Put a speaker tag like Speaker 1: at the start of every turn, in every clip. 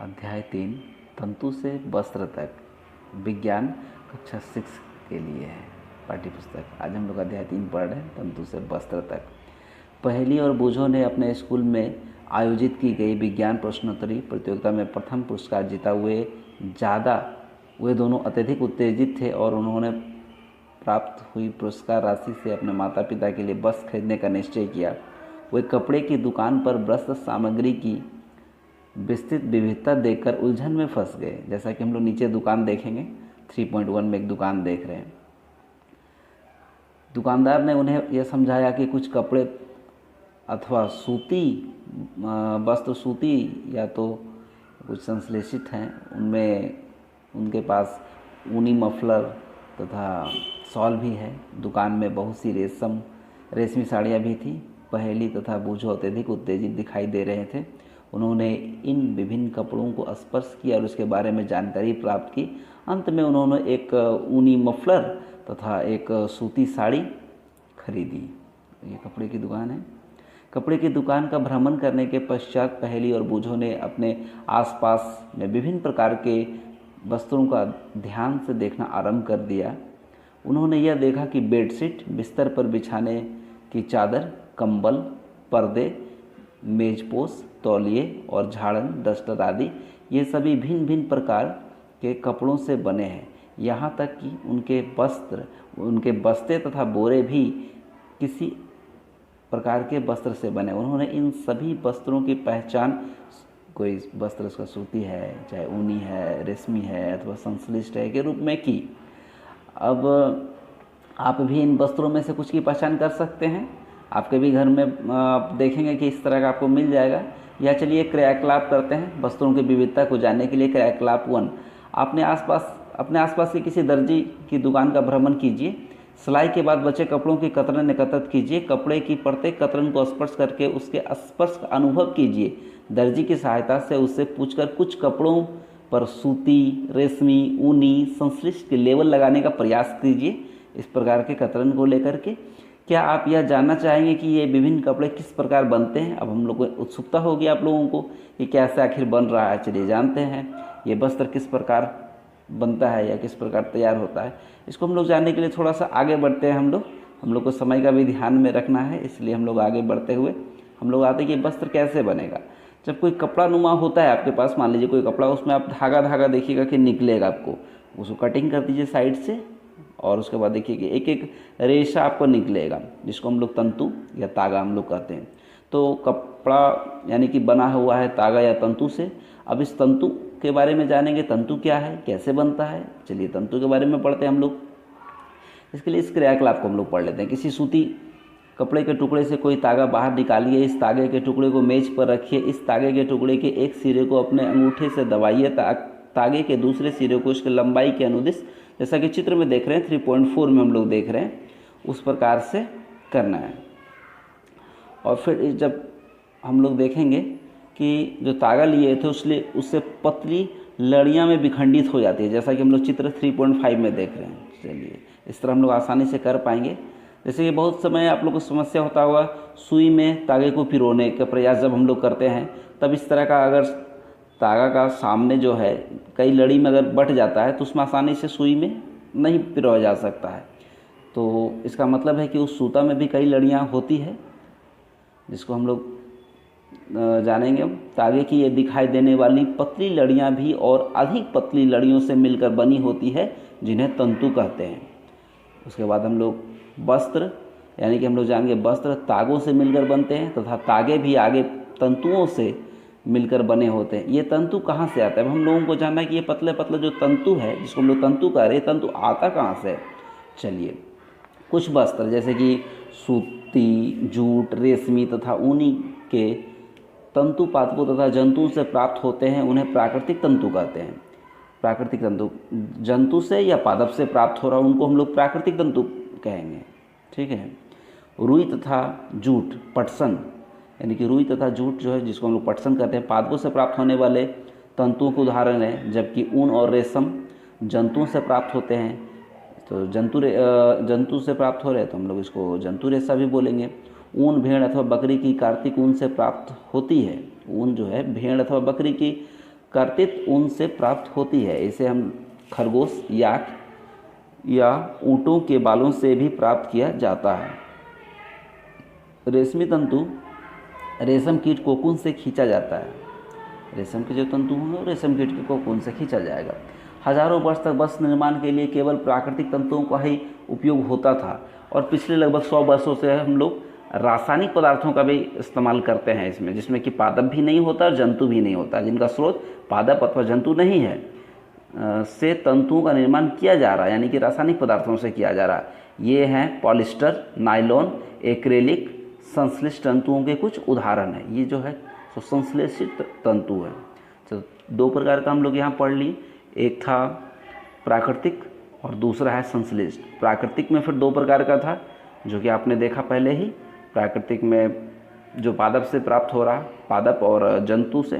Speaker 1: अध्याय 3 तंतु से वस्त्र तक विज्ञान कक्षा 6 के लिए है पाठ्य पुस्तक। आज हम लोग अध्याय 3 पढ़ रहे हैं, तंतु से वस्त्र तक। पहेली और बूझों ने अपने स्कूल में आयोजित की गई विज्ञान प्रश्नोत्तरी प्रतियोगिता में प्रथम पुरस्कार जीता। वे दोनों अत्यधिक उत्तेजित थे और उन्होंने प्राप्त हुई पुरस्कार राशि से अपने माता पिता के लिए वस्त्र खरीदने का निश्चय किया। वे कपड़े की दुकान पर वस्त्र सामग्री की विस्तृत विविधता देखकर उलझन में फंस गए। जैसा कि हम लोग नीचे दुकान देखेंगे, 3.1 में एक दुकान देख रहे हैं। दुकानदार ने उन्हें यह समझाया कि कुछ कपड़े अथवा सूती या तो कुछ संश्लेषित हैं, उनमें उनके पास ऊनी मफलर तथा शॉल भी है। दुकान में बहुत सी रेशमी साड़ियाँ भी थीं। पहेली तथा बूझो अत्यधिक उत्तेजित दिखाई दे रहे थे। उन्होंने इन विभिन्न कपड़ों को स्पर्श किया और उसके बारे में जानकारी प्राप्त की। अंत में उन्होंने एक ऊनी मफलर तथा एक सूती साड़ी खरीदी। ये कपड़े की दुकान है। कपड़े की दुकान का भ्रमण करने के पश्चात पहेली और बूझो ने अपने आसपास में विभिन्न प्रकार के वस्त्रों का ध्यान से देखना आरंभ कर दिया। उन्होंने यह देखा कि बेडशीट, बिस्तर पर बिछाने की चादर, कंबल, पर्दे, मेजपोश, तौलिए और झाड़न, डस्टर आदि ये सभी भिन्न भिन्न प्रकार के कपड़ों से बने हैं। यहाँ तक कि उनके बस्ते तथा बोरे भी किसी प्रकार के वस्त्र से बने। उन्होंने इन सभी वस्त्रों की पहचान, कोई वस्त्र उसका सूती है, चाहे ऊनी है, रेशमी है अथवा संश्लिष्ट है, के रूप में की। अब आप भी इन वस्त्रों में से कुछ की पहचान कर सकते हैं। आपके भी घर में आप देखेंगे कि इस तरह का आपको मिल जाएगा। या चलिए क्रियाकलाप करते हैं वस्त्रों की विविधता को जानने के लिए। क्रियाकलाप 1, अपने आसपास के किसी दर्जी की दुकान का भ्रमण कीजिए। सिलाई के बाद बचे कपड़ों की कतरन एकत्रित कीजिए। कपड़े की प्रत्येक कतरन को स्पर्श करके उसके स्पर्श का अनुभव कीजिए। दर्जी की सहायता से उससे पूछकर कुछ कपड़ों पर सूती, रेशमी, ऊनी, संश्लिष्ट के लेबल लगाने का प्रयास कीजिए। इस प्रकार के कतरन को लेकर के क्या आप यह जानना चाहेंगे कि ये विभिन्न कपड़े किस प्रकार बनते हैं? अब हम लोग को उत्सुकता होगी आप लोगों को कि कैसे आखिर बन रहा है। चलिए जानते हैं ये वस्त्र किस प्रकार बनता है या किस प्रकार तैयार होता है। इसको हम लोग जानने के लिए थोड़ा सा आगे बढ़ते हैं। हम लोग को समय का भी ध्यान में रखना है, इसलिए हम लोग आगे बढ़ते हुए हम लोग आते हैं कि वस्त्र कैसे बनेगा। जब कोई कपड़ा नुमा होता है आपके पास, मान लीजिए कोई कपड़ा, उसमें आप धागा देखिएगा कि निकलेगा। आपको उसको कटिंग कर दीजिए साइड से और उसके बाद देखिए कि एक एक रेशा आपको निकलेगा, जिसको हम लोग तंतु या तागा हम लोग कहते हैं। तो कपड़ा यानी कि बना हुआ है तागा या तंतु से। अब इस तंतु के बारे में जानेंगे, तंतु क्या है, कैसे बनता है। चलिए तंतु के बारे में पढ़ते हैं हम लोग। इसके लिए इस क्रियाकलाप को हम लोग पढ़ लेते हैं। किसी सूती कपड़े के टुकड़े से कोई तागा बाहर निकालिए। इस तागे के टुकड़े को मेज पर रखिए। इस तागे के टुकड़े के एक सिरे को अपने अंगूठे से दबाइए। तागे के दूसरे सिरे को उसकी लंबाई के अनुदिश, जैसा कि चित्र में देख रहे हैं 3.4 में हम लोग देख रहे हैं, उस प्रकार से करना है। और फिर जब हम लोग देखेंगे कि जो तागा लिए थे उससे पतली लड़ियाँ में विखंडित हो जाती है, जैसा कि हम लोग चित्र 3.5 में देख रहे हैं। चलिए इस तरह हम लोग आसानी से कर पाएंगे। जैसे कि बहुत समय आप लोग को समस्या होता होगा सुई में तागे को पिरोने का प्रयास जब हम लोग करते हैं, तब इस तरह का अगर तागा का सामने जो है कई लड़ी में अगर बट जाता है तो उसमें आसानी से सुई में नहीं पिरोया जा सकता है। तो इसका मतलब है कि उस सूता में भी कई लड़ियाँ होती है, जिसको हम लोग जानेंगे। तागे की ये दिखाई देने वाली पतली लड़ियाँ भी और अधिक पतली लड़ियों से मिलकर बनी होती है, जिन्हें तंतु कहते हैं। उसके बाद हम लोग वस्त्र यानी कि हम लोग जानेंगे वस्त्र तागों से मिलकर बनते हैं तथा तागे भी आगे तंतुओं से मिलकर बने होते हैं। ये तंतु कहाँ से आता है? अब हम लोगों को जानना है कि ये पतले पतले जो तंतु है, जिसको हम लोग तंतु कह रहे हैं, तंतु आता कहाँ से है। चलिए कुछ वस्त्र जैसे कि सूती, जूट, रेशमी तथा ऊनी के तंतु पादपों तथा जंतुओं से प्राप्त होते हैं, उन्हें प्राकृतिक तंतु कहते हैं। प्राकृतिक तंतु जंतु से या पादप से प्राप्त हो रहा, उनको हम लोग प्राकृतिक तंतु कहेंगे। ठीक है। रुई तथा जूट, पटसन यानी कि रुई तथा जूट जो है, जिसको हम लोग पटसन कहते हैं, पादपों से प्राप्त होने वाले तंतुओं के उदाहरण है। जबकि ऊन और रेशम जंतुओं से प्राप्त होते हैं। तो जंतु से प्राप्त हो रहे हैं तो हम लोग इसको जंतु रेशा भी बोलेंगे। ऊन भेड़ अथवा बकरी की कार्तिक ऊन से प्राप्त होती है। ऊन जो है भेड़ अथवा बकरी की कर्तित ऊन से प्राप्त होती है। इसे हम खरगोश, याक या ऊँटों के बालों से भी प्राप्त किया जाता है। रेशमी तंतु रेशम कीट कोकून से खींचा जाता है। रेशम के जो तंतु होंगे वो रेशम कीट के कोकून से खींचा जाएगा। हजारों वर्ष तक वस्त्र निर्माण के लिए केवल प्राकृतिक तंतुओं का ही उपयोग होता था और पिछले लगभग 100 वर्षों से हम लोग रासायनिक पदार्थों का भी इस्तेमाल करते हैं इसमें, जिसमें कि पादप भी नहीं होता और जंतु भी नहीं होता, जिनका स्रोत पादप अथवा जंतु नहीं है, से तंतुओं का निर्माण किया जा रहा है, यानी कि रासायनिक पदार्थों से किया जा रहा है। ये हैं पॉलिस्टर, नायलॉन, एक्रेलिक, संश्लेषित तंतुओं के कुछ उदाहरण हैं। ये जो है तो संश्लेषित तंतु है। तो 2 प्रकार का हम लोग यहाँ पढ़ लिए, एक था प्राकृतिक और दूसरा है संश्लेषित। प्राकृतिक में फिर 2 प्रकार का था, जो कि आपने देखा पहले ही। प्राकृतिक में जो पादप से प्राप्त हो रहा, पादप और जंतु से।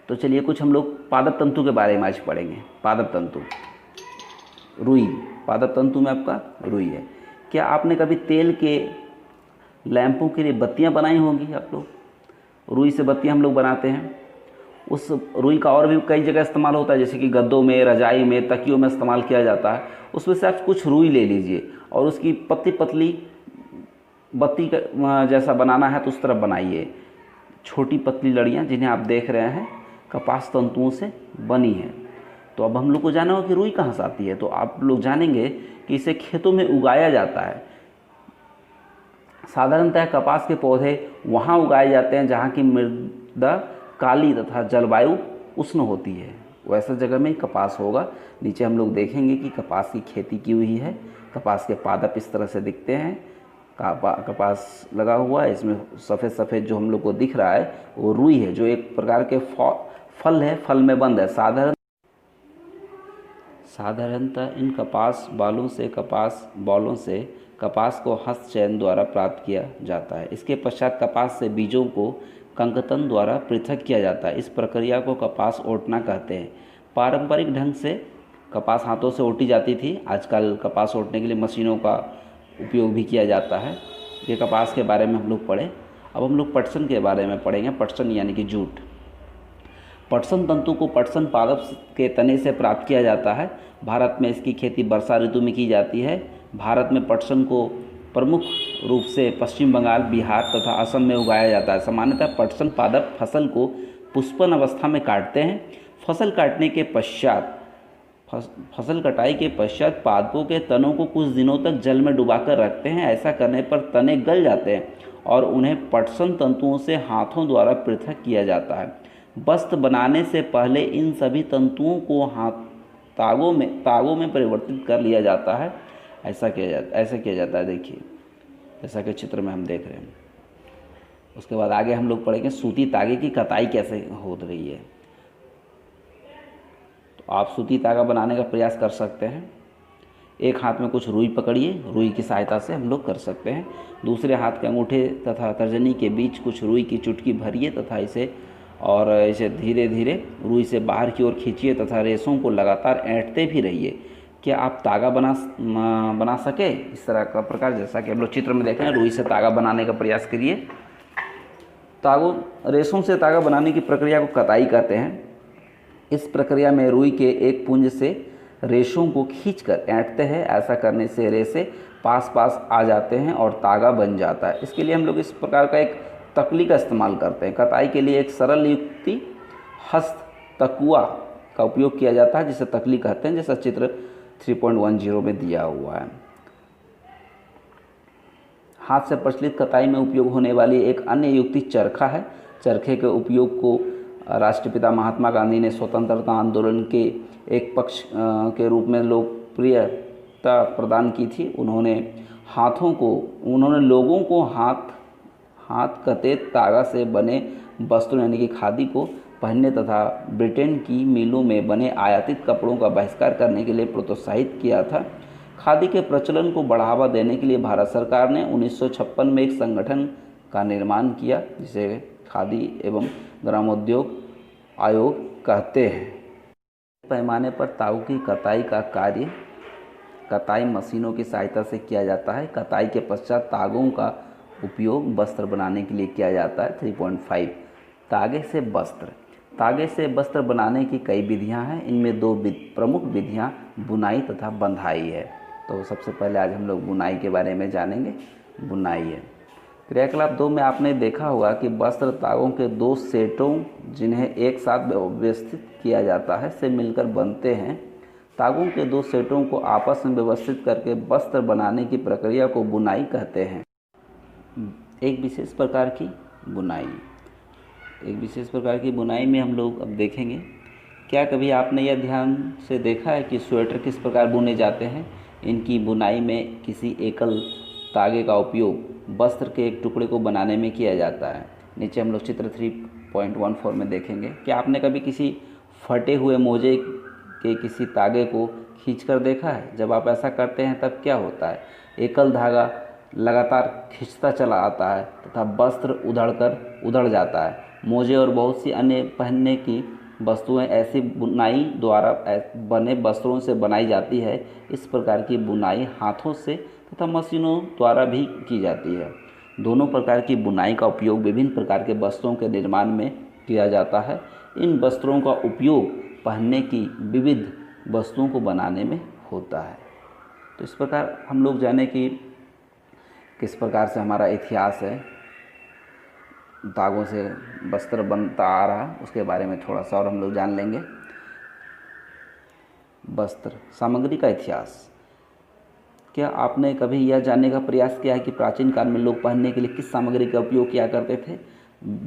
Speaker 1: तो चलिए कुछ हम लोग पादप तंतु के बारे में आज पढ़ेंगे। पादप तंतु, रुई। पादप तंतु में आपका रुई है। क्या आपने कभी तेल के लैंपों के लिए बत्तियां बनाई होंगी? आप लोग रुई से बत्तियां हम लोग बनाते हैं। उस रुई का और भी कई जगह इस्तेमाल होता है, जैसे कि गद्दों में, रजाई में, तकियों में इस्तेमाल किया जाता है। उसमें से आप कुछ रुई ले लीजिए और उसकी पतली पतली बत्ती जैसा बनाना है तो उस तरफ बनाइए। छोटी पतली लड़ियाँ जिन्हें आप देख रहे हैं कपास तंतुओं से बनी है। तो अब हम लोग को जाना होगा कि रुई कहाँ से आती है। तो आप लोग जानेंगे कि इसे खेतों में उगाया जाता है। साधारणतः कपास के पौधे वहाँ उगाए जाते हैं जहाँ की मृदा काली तथा जलवायु उष्ण होती है, वैसे जगह में कपास होगा। नीचे हम लोग देखेंगे कि कपास की खेती की हुई है। कपास के पादप इस तरह से दिखते हैं। कपास लगा हुआ है, इसमें सफ़ेद सफ़ेद जो हम लोग को दिख रहा है वो रुई है, जो एक प्रकार के फल है, फल में बंद है। साधारणतः इन कपास बालों से कपास को हस्तचयन द्वारा प्राप्त किया जाता है। इसके पश्चात कपास से बीजों को कंकतन द्वारा पृथक किया जाता है। इस प्रक्रिया को कपास ओटना कहते हैं। पारंपरिक ढंग से कपास हाथों से ओटी जाती थी। आजकल कपास ओटने के लिए मशीनों का उपयोग भी किया जाता है। ये कपास के बारे में हम लोग पढ़े। अब हम लोग पटसन के बारे में पढ़ेंगे। पटसन यानी कि जूट। पटसन तंतु को पटसन पादप के तने से प्राप्त किया जाता है। भारत में इसकी खेती वर्षा ऋतु में की जाती है। भारत में पटसन को प्रमुख रूप से पश्चिम बंगाल, बिहार तथा असम में उगाया जाता है। सामान्यतः पटसन पादप फसल को पुष्पन अवस्था में काटते हैं। फसल कटाई के पश्चात पादपों के तनों को कुछ दिनों तक जल में डुबाकर रखते हैं। ऐसा करने पर तने गल जाते हैं और उन्हें पटसन तंतुओं से हाथों द्वारा पृथक किया जाता है। वस्त्र बनाने से पहले इन सभी तंतुओं को तागों में परिवर्तित कर लिया जाता है। ऐसा किया जाता है, देखिए जैसा कि चित्र में हम देख रहे हैं। उसके बाद आगे हम लोग पढ़ेंगे सूती तागे की कताई कैसे हो रही है। तो आप सूती तागा बनाने का प्रयास कर सकते हैं। एक हाथ में कुछ रुई पकड़िए, रुई की सहायता से हम लोग कर सकते हैं। दूसरे हाथ के अंगूठे तथा तर्जनी के बीच कुछ रुई की चुटकी भरिए तथा इसे धीरे धीरे रुई से बाहर की ओर खींचिए तथा रेशों को लगातार ऐंठते भी रहिए। क्या आप तागा बना सके इस तरह का प्रकार, जैसा कि हम लोग चित्र में देख रहे हैं। रुई से तागा बनाने का प्रयास करिए। रेशों से तागा बनाने की प्रक्रिया को कताई कहते हैं। इस प्रक्रिया में रुई के एक पुंज से रेशों को खींचकर ऐंठते हैं। ऐसा करने से रेशे पास पास आ जाते हैं और तागा बन जाता है। इसके लिए हम लोग इस प्रकार का एक तकली का इस्तेमाल करते हैं। कताई के लिए एक सरल युक्ति हस्त तकुआ का उपयोग किया जाता है, जिसे तकली कहते हैं, जैसा चित्र 3.10 में दिया हुआ है। हाथ से प्रचलित कताई में उपयोग होने वाली एक अन्य युक्ति चरखा है। चरखे के उपयोग को राष्ट्रपिता महात्मा गांधी ने स्वतंत्रता आंदोलन के एक पक्ष के रूप में लोकप्रियता प्रदान की थी। उन्होंने लोगों को हाथ कते तागा से बने वस्त्रों यानी कि खादी को पहनने तथा ब्रिटेन की मिलों में बने आयातित कपड़ों का बहिष्कार करने के लिए प्रोत्साहित किया था। खादी के प्रचलन को बढ़ावा देने के लिए भारत सरकार ने 1956 में एक संगठन का निर्माण किया, जिसे खादी एवं ग्रामोद्योग आयोग कहते हैं। पैमाने पर तागों की कताई का कार्य कताई मशीनों की सहायता से किया जाता है। कताई के पश्चात तागों का उपयोग वस्त्र बनाने के लिए किया जाता है। 3.5 तागे से वस्त्र। तागे से वस्त्र बनाने की कई विधियां हैं। इनमें दो प्रमुख विधियां बुनाई तथा बंधाई है। तो सबसे पहले आज हम लोग बुनाई के बारे में जानेंगे। बुनाई है क्रियाकलाप 2 में आपने देखा होगा कि वस्त्र तागों के 2 सेटों जिन्हें एक साथ व्यवस्थित किया जाता है से मिलकर बनते हैं। तागों के 2 सेटों को आपस में व्यवस्थित करके वस्त्र बनाने की प्रक्रिया को बुनाई कहते हैं। एक विशेष प्रकार की बुनाई में हम लोग अब देखेंगे। क्या कभी आपने यह ध्यान से देखा है कि स्वेटर किस प्रकार बुने जाते हैं? इनकी बुनाई में किसी एकल तागे का उपयोग वस्त्र के एक टुकड़े को बनाने में किया जाता है। नीचे हम लोग चित्र 3.14 में देखेंगे। क्या आपने कभी किसी फटे हुए मोजे के किसी तागे को खींचकर देखा है? जब आप ऐसा करते हैं तब क्या होता है? एकल धागा लगातार खींचता चला आता है तथा वस्त्र उधड़ जाता है। मोजे और बहुत सी अन्य पहनने की वस्तुएं ऐसी बुनाई द्वारा बने वस्त्रों से बनाई जाती है। इस प्रकार की बुनाई हाथों से तथा मशीनों द्वारा भी की जाती है। दोनों प्रकार की बुनाई का उपयोग विभिन्न प्रकार के वस्त्रों के निर्माण में किया जाता है। इन वस्त्रों का उपयोग पहनने की विविध वस्तुओं को बनाने में होता है। तो इस प्रकार हम लोग जाने कि किस प्रकार से हमारा इतिहास है, धागों से वस्त्र बनता आ रहा, उसके बारे में थोड़ा सा और हम लोग जान लेंगे। वस्त्र सामग्री का इतिहास। क्या आपने कभी यह जानने का प्रयास किया है कि प्राचीन काल में लोग पहनने के लिए किस सामग्री का उपयोग किया करते थे?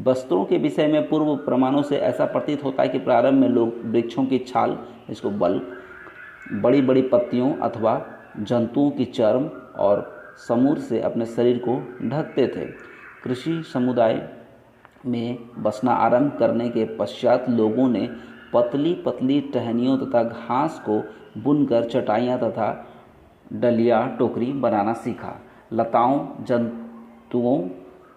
Speaker 1: वस्त्रों के विषय में पूर्व प्रमाणों से ऐसा प्रतीत होता है कि प्रारंभ में लोग वृक्षों की छाल, इसको बल्क, बड़ी बड़ी पत्तियों अथवा जंतुओं की चर्म और समूर से अपने शरीर को ढकते थे। कृषि समुदाय में बसना आरंभ करने के पश्चात लोगों ने पतली पतली टहनियों तथा घास को बुनकर चटाइयाँ तथा डलिया टोकरी बनाना सीखा। लताओं, जंतुओं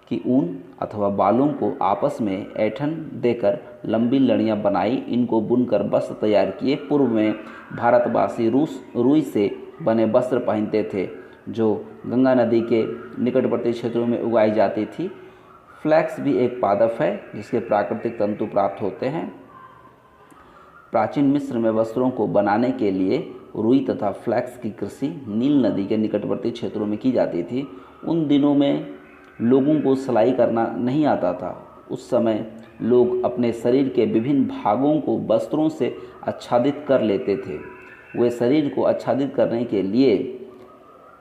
Speaker 1: की ऊन अथवा बालों को आपस में ऐंठन देकर लंबी लड़ियाँ बनाई। इनको बुनकर वस्त्र तैयार किए। पूर्व में भारतवासी रुई से बने वस्त्र पहनते थे जो गंगा नदी के निकटवर्ती क्षेत्रों में उगाई जाती थी। फ्लैक्स भी एक पादप है जिसके प्राकृतिक तंतु प्राप्त होते हैं। प्राचीन मिस्र में वस्त्रों को बनाने के लिए रुई तथा फ्लैक्स की कृषि नील नदी के निकटवर्ती क्षेत्रों में की जाती थी। उन दिनों में लोगों को सिलाई करना नहीं आता था। उस समय लोग अपने शरीर के विभिन्न भागों को वस्त्रों से आच्छादित कर लेते थे। वे शरीर को आच्छादित करने के लिए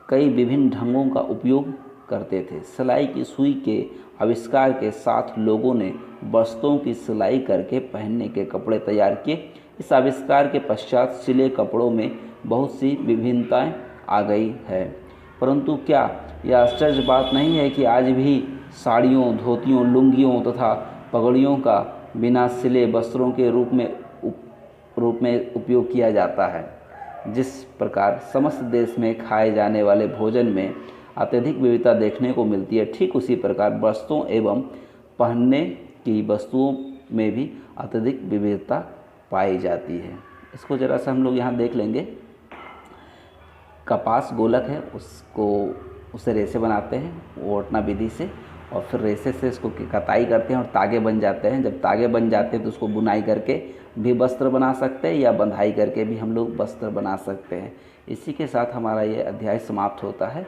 Speaker 1: कई विभिन्न ढंगों का उपयोग करते थे। सिलाई की सुई के आविष्कार के साथ लोगों ने वस्त्रों की सिलाई करके पहनने के कपड़े तैयार किए। इस आविष्कार के पश्चात सिले कपड़ों में बहुत सी विभिन्नताएं आ गई है। परंतु क्या यह आश्चर्य बात नहीं है कि आज भी साड़ियों, धोतियों, लुंगियों तथा पगड़ियों का बिना सिले वस्त्रों के रूप में उपयोग किया जाता है। जिस प्रकार समस्त देश में खाए जाने वाले भोजन में अत्यधिक विविधता देखने को मिलती है, ठीक उसी प्रकार वस्त्रों एवं पहनने की वस्तुओं में भी अत्यधिक विविधता पाई जाती है। इसको ज़रा सा हम लोग यहाँ देख लेंगे। कपास गोलक है, उससे रेशे बनाते हैं ओटना विधि से, और फिर रेशे से इसको कताई करते हैं और तागे बन जाते हैं। जब तागे बन जाते हैं तो उसको बुनाई करके भी वस्त्र बना सकते हैं या बंधाई करके भी हम लोग वस्त्र बना सकते हैं। इसी के साथ हमारा ये अध्याय समाप्त होता है।